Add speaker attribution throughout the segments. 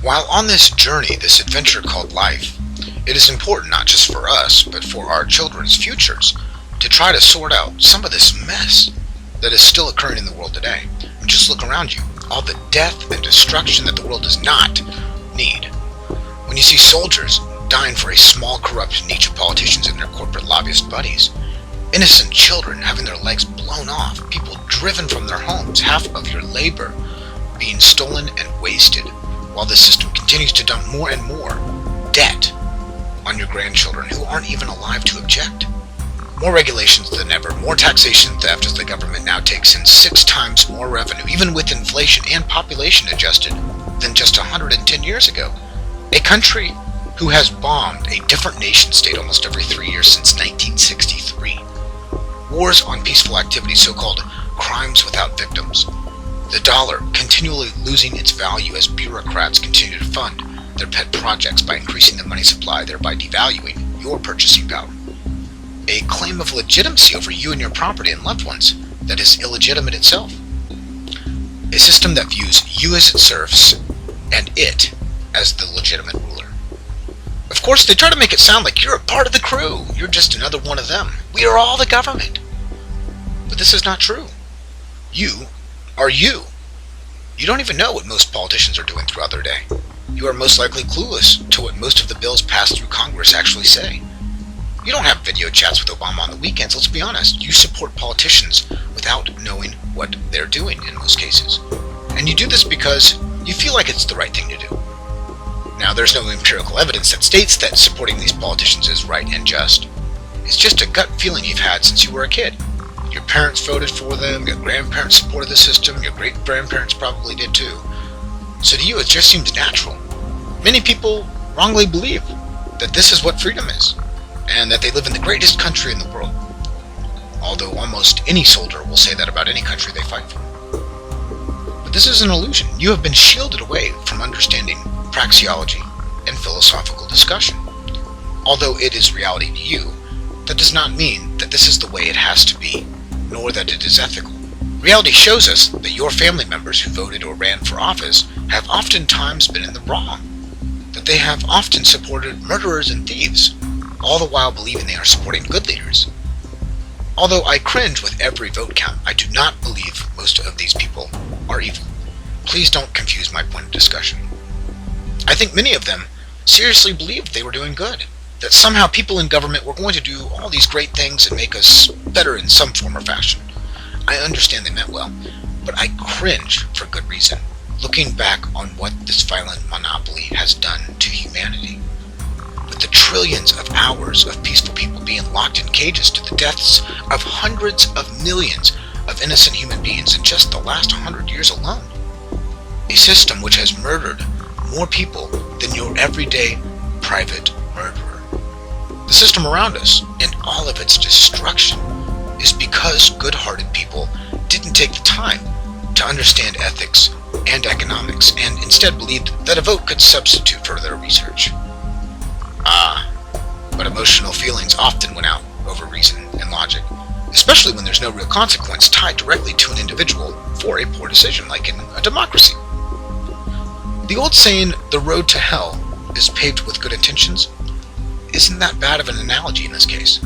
Speaker 1: While on this journey, this adventure called life, it is important not just for us, but for our children's futures, to try to sort out some of this mess that is still occurring in the world today. And just look around you, all the death and destruction that the world does not need. When you see soldiers dying for a small corrupt niche of politicians and their corporate lobbyist buddies, innocent children having their legs blown off, people driven from their homes, half of your labor being stolen and wasted, while the system continues to dump more and more debt on your grandchildren who aren't even alive to object. More regulations than ever, more taxation theft as the government now takes in 6 times more revenue, even with inflation and population adjusted, than just 110 years ago. A country who has bombed a different nation state almost every 3 years since 1963. Wars on peaceful activities, so-called crimes without victims. The dollar continually losing its value as bureaucrats continue to fund their pet projects by increasing the money supply, thereby devaluing your purchasing power. A claim of legitimacy over you and your property and loved ones that is illegitimate itself. A system that views you as its serfs and it as the legitimate ruler. Of course, they try to make it sound like you're a part of the crew. You're just another one of them. We are all the government. But this is not true. You are you. You don't even know what most politicians are doing throughout their day. You are most likely clueless to what most of the bills passed through Congress actually say. You don't have video chats with Obama on the weekends, let's be honest. You support politicians without knowing what they're doing in most cases. And you do this because you feel like it's the right thing to do. Now, there's no empirical evidence that states that supporting these politicians is right and just. It's just a gut feeling you've had since you were a kid. Your parents voted for them, your grandparents supported the system, your great-grandparents probably did too. So to you, it just seems natural. Many people wrongly believe that this is what freedom is, and that they live in the greatest country in the world. Although almost any soldier will say that about any country they fight for. But this is an illusion. You have been shielded away from understanding praxeology and philosophical discussion. Although it is reality to you, that does not mean that this is the way it has to be, nor that it is ethical. Reality shows us that your family members who voted or ran for office have oftentimes been in the wrong, that they have often supported murderers and thieves, all the while believing they are supporting good leaders. Although I cringe with every vote count, I do not believe most of these people are evil. Please don't confuse my point of discussion. I think many of them seriously believed they were doing good, that somehow people in government were going to do all these great things and make us better in some form or fashion. I understand they meant well, but I cringe for good reason, looking back on what this violent monopoly has done to humanity. With the trillions of hours of peaceful people being locked in cages to the deaths of hundreds of millions of innocent human beings in just the last 100 years alone. A system which has murdered more people than your everyday private murderer. The system around us, and all of its destruction, is because good-hearted people didn't take the time to understand ethics and economics, and instead believed that a vote could substitute for their research. But emotional feelings often win out over reason and logic, especially when there's no real consequence tied directly to an individual for a poor decision, like in a democracy. The old saying, the road to hell is paved with good intentions, isn't that bad of an analogy in this case.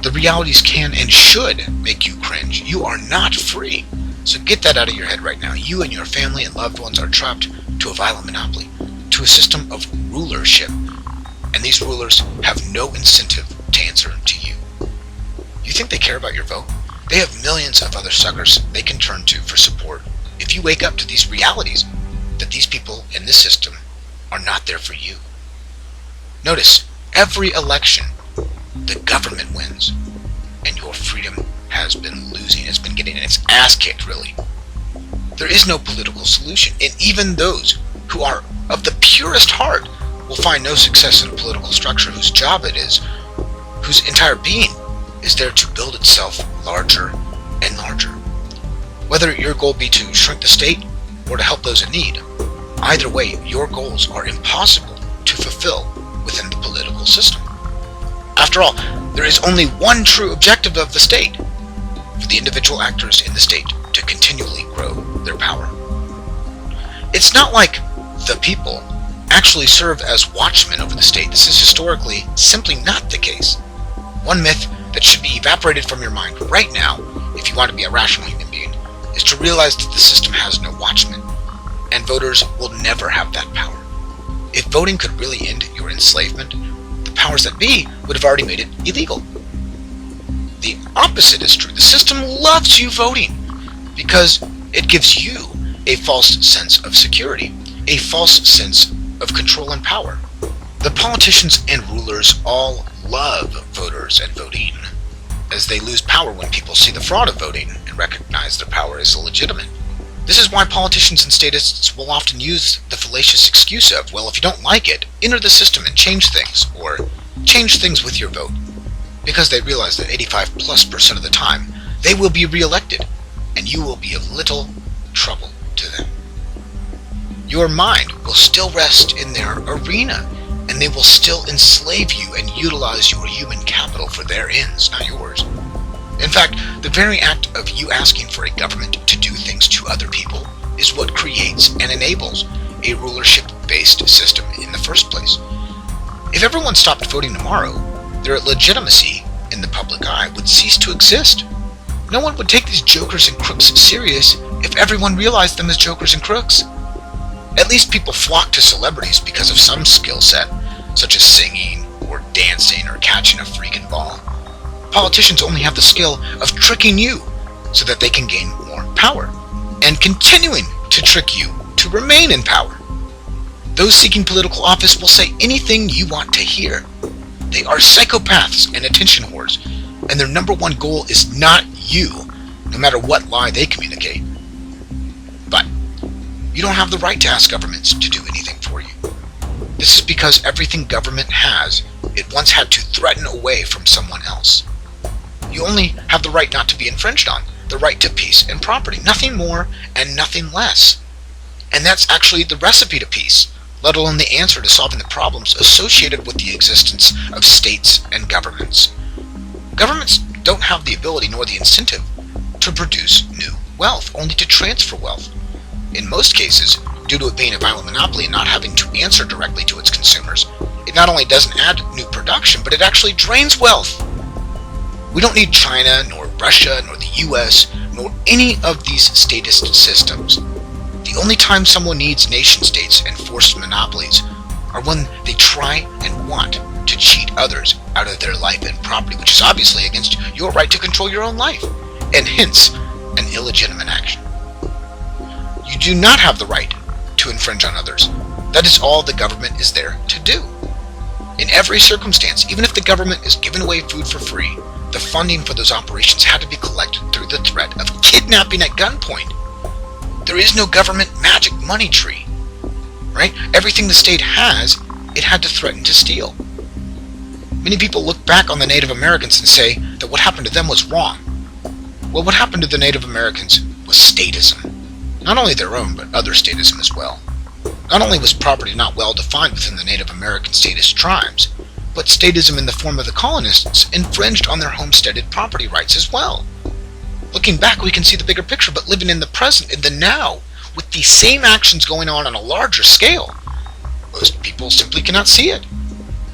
Speaker 1: The realities can and should make you cringe. You are not free. So get that out of your head right now. You and your family and loved ones are trapped to a violent monopoly, to a system of rulership. And these rulers have no incentive to answer to you. You think they care about your vote? They have millions of other suckers they can turn to for support. If you wake up to these realities, that these people in this system are not there for you. Notice, every election, the government wins, and your freedom has been losing. It's been getting its ass kicked, really. There is no political solution, and even those who are of the purest heart will find no success in a political structure whose job it is, whose entire being is there to build itself larger and larger. Whether your goal be to shrink the state or to help those in need, either way, your goals are impossible to fulfill within the political system. After all, there is only one true objective of the state, for the individual actors in the state to continually grow their power. It's not like the people, actually serve as watchmen over the state. This is historically simply not the case. One myth that should be evaporated from your mind right now, if you want to be a rational human being, is to realize that the system has no watchmen, and voters will never have that power. If voting could really end your enslavement, the powers that be would have already made it illegal. The opposite is true. The system loves you voting because it gives you a false sense of security, a false sense of control and power. The politicians and rulers all love voters and voting, as they lose power when people see the fraud of voting and recognize their power is illegitimate. This is why politicians and statists will often use the fallacious excuse of, well, if you don't like it, enter the system and change things, or change things with your vote, because they realize that 85+% of the time they will be re-elected, and you will be of little trouble to them. Your mind will still rest in their arena, and they will still enslave you and utilize your human capital for their ends, not yours. In fact, the very act of you asking for a government to do things to other people is what creates and enables a rulership-based system in the first place. If everyone stopped voting tomorrow, their legitimacy in the public eye would cease to exist. No one would take these jokers and crooks serious if everyone realized them as jokers and crooks. At least people flock to celebrities because of some skill set, such as singing or dancing or catching a freaking ball. Politicians only have the skill of tricking you so that they can gain more power, and continuing to trick you to remain in power. Those seeking political office will say anything you want to hear. They are psychopaths and attention whores, and their number one goal is not you, no matter what lie they communicate. But you don't have the right to ask governments to do anything for you. This is because everything government has, it once had to threaten away from someone else. You only have the right not to be infringed on, the right to peace and property, nothing more and nothing less. And that's actually the recipe to peace, let alone the answer to solving the problems associated with the existence of states and governments. Governments don't have the ability nor the incentive to produce new wealth, only to transfer wealth. In most cases, due to it being a violent monopoly and not having to answer directly to its consumers, it not only doesn't add new production, but it actually drains wealth. We don't need China, nor Russia, nor the US, nor any of these statist systems. The only time someone needs nation-states and forced monopolies are when they try and want to cheat others out of their life and property, which is obviously against your right to control your own life, and hence an illegitimate action. You do not have the right to infringe on others. That is all the government is there to do. In every circumstance, even if the government is giving away food for free, the funding for those operations had to be collected through the threat of kidnapping at gunpoint. There is no government magic money tree, right? Everything the state has, it had to threaten to steal. Many people look back on the Native Americans and say that what happened to them was wrong. Well, what happened to the Native Americans was statism. Not only their own, but other statism as well. Not only was property not well defined within the Native American statist tribes, but statism in the form of the colonists infringed on their homesteaded property rights as well. Looking back, we can see the bigger picture, but living in the present, in the now, with these same actions going on a larger scale, most people simply cannot see it.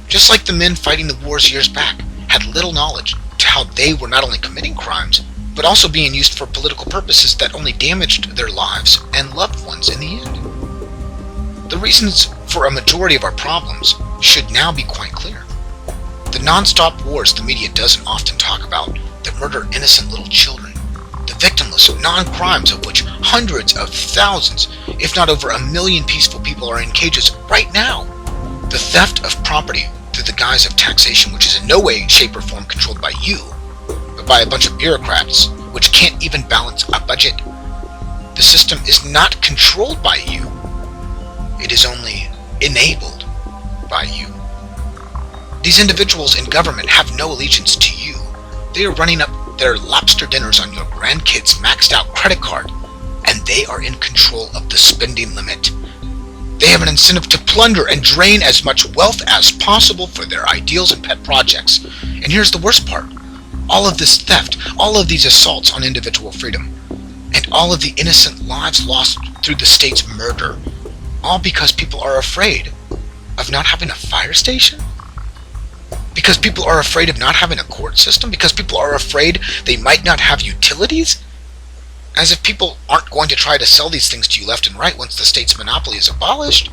Speaker 1: Just like the men fighting the wars years back had little knowledge to how they were not only committing crimes, but also being used for political purposes that only damaged their lives and loved ones in the end. The reasons for a majority of our problems should now be quite clear. The non-stop wars the media doesn't often talk about that murder innocent little children, the victimless non-crimes of which hundreds of thousands, if not over 1 million peaceful people are in cages right now, the theft of property through the guise of taxation, which is in no way, shape, or form controlled by you, but by a bunch of bureaucrats which can't even balance a budget. The system is not controlled by you. It is only enabled by you. These individuals in government have no allegiance to you. They are running up their lobster dinners on your grandkids' maxed out credit card, and they are in control of the spending limit. They have an incentive to plunder and drain as much wealth as possible for their ideals and pet projects. And here's the worst part. All of this theft, all of these assaults on individual freedom, and all of the innocent lives lost through the state's murder All because people are afraid of not having a fire station? Because people are afraid of not having a court system? Because people are afraid they might not have utilities? As if people aren't going to try to sell these things to you left and right once the state's monopoly is abolished.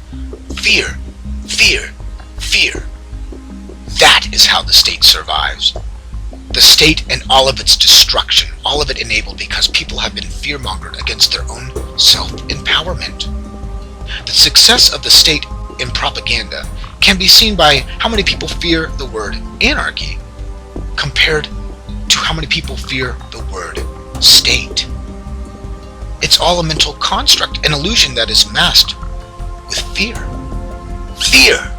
Speaker 1: Fear, fear, fear. That is how the state survives. The state and all of its destruction, all of it enabled because people have been fear-mongered against their own self-empowerment. The success of the state in propaganda can be seen by how many people fear the word anarchy compared to how many people fear the word state. It's all a mental construct, an illusion that is masked with fear. Fear!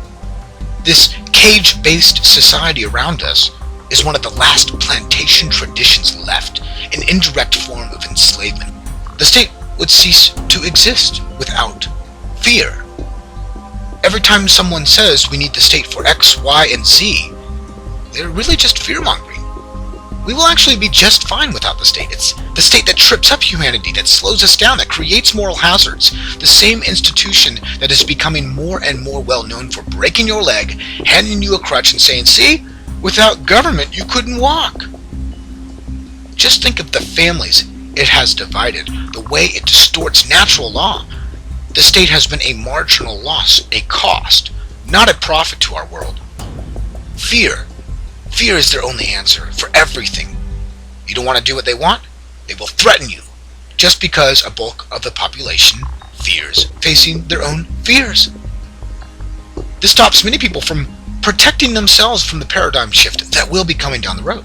Speaker 1: This cage-based society around us is one of the last plantation traditions left, an indirect form of enslavement. The state would cease to exist without fear. Every time someone says we need the state for X, Y, and Z, they're really just fear-mongering. We will actually be just fine without the state. It's the state that trips up humanity, that slows us down, that creates moral hazards. The same institution that is becoming more and more well known for breaking your leg, handing you a crutch and saying, see, without government you couldn't walk. Just think of the families it has divided, the way it distorts natural law. The state has been a marginal loss, a cost, not a profit to our world. Fear. Fear is their only answer for everything. You don't want to do what they want? They will threaten you, just because a bulk of the population fears facing their own fears. This stops many people from protecting themselves from the paradigm shift that will be coming down the road.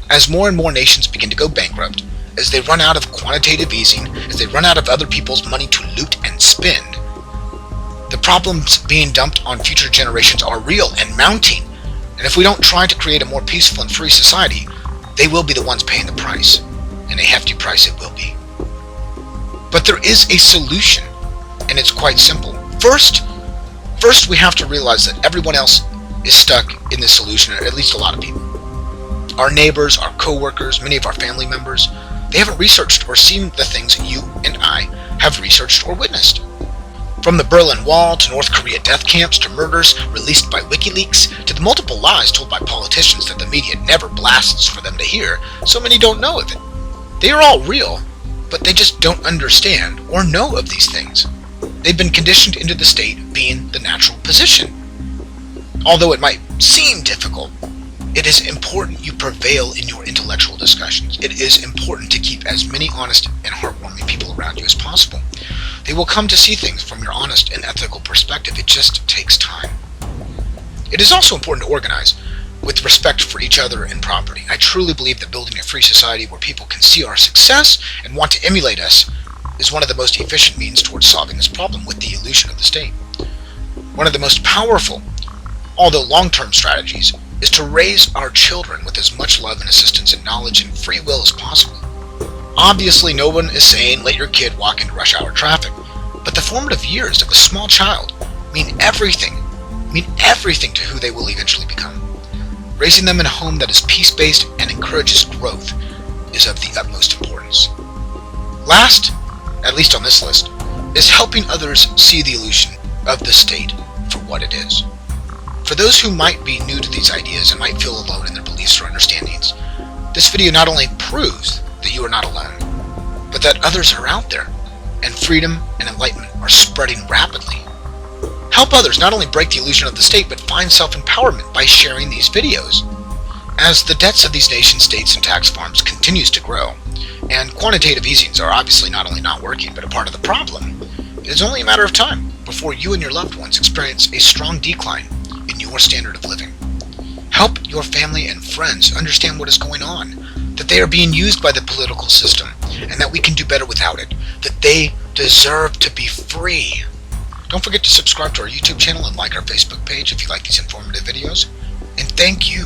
Speaker 1: As more and more nations begin to go bankrupt, as they run out of quantitative easing, as they run out of other people's money to loot and spend, the problems being dumped on future generations are real and mounting. And if we don't try to create a more peaceful and free society, they will be the ones paying the price. And a hefty price it will be. But there is a solution, and it's quite simple. First we have to realize that everyone else is stuck in this solution, or at least a lot of people. Our neighbors, our co-workers, many of our family members, they haven't researched or seen the things you and I have researched or witnessed. From the Berlin Wall to North Korea death camps to murders released by WikiLeaks to the multiple lies told by politicians that the media never blasts for them to hear, so many don't know of it. They are all real, but they just don't understand or know of these things. They've been conditioned into the state being the natural position. Although it might seem difficult, it is important you prevail in your intellectual discussions. It is important to keep as many honest and heartwarming people around you as possible. They will come to see things from your honest and ethical perspective. It just takes time. It is also important to organize with respect for each other and property. I truly believe that building a free society where people can see our success and want to emulate us is one of the most efficient means towards solving this problem with the illusion of the state. One of the most powerful, although long-term strategies, is to raise our children with as much love and assistance and knowledge and free will as possible. Obviously, no one is saying let your kid walk into rush hour traffic, but the formative years of a small child mean everything to who they will eventually become. Raising them in a home that is peace-based and encourages growth is of the utmost importance. Last, at least on this list, is helping others see the illusion of the state for what it is. For those who might be new to these ideas and might feel alone in their beliefs or understandings, this video not only proves that you are not alone, but that others are out there, and freedom and enlightenment are spreading rapidly. Help others not only break the illusion of the state, but find self-empowerment by sharing these videos. As the debts of these nation states and tax farms continues to grow, and quantitative easings are obviously not only not working, but a part of the problem, it is only a matter of time before you and your loved ones experience a strong decline in your standard of living. Help your family and friends understand what is going on, that they are being used by the political system, and that we can do better without it, that they deserve to be free. Don't forget to subscribe to our YouTube channel and like our Facebook page if you like these informative videos. And thank you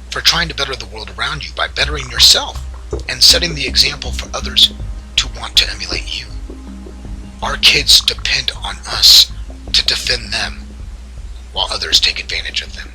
Speaker 1: for trying to better the world around you by bettering yourself and setting the example for others to want to emulate you. Our kids depend on us to defend them while others take advantage of them.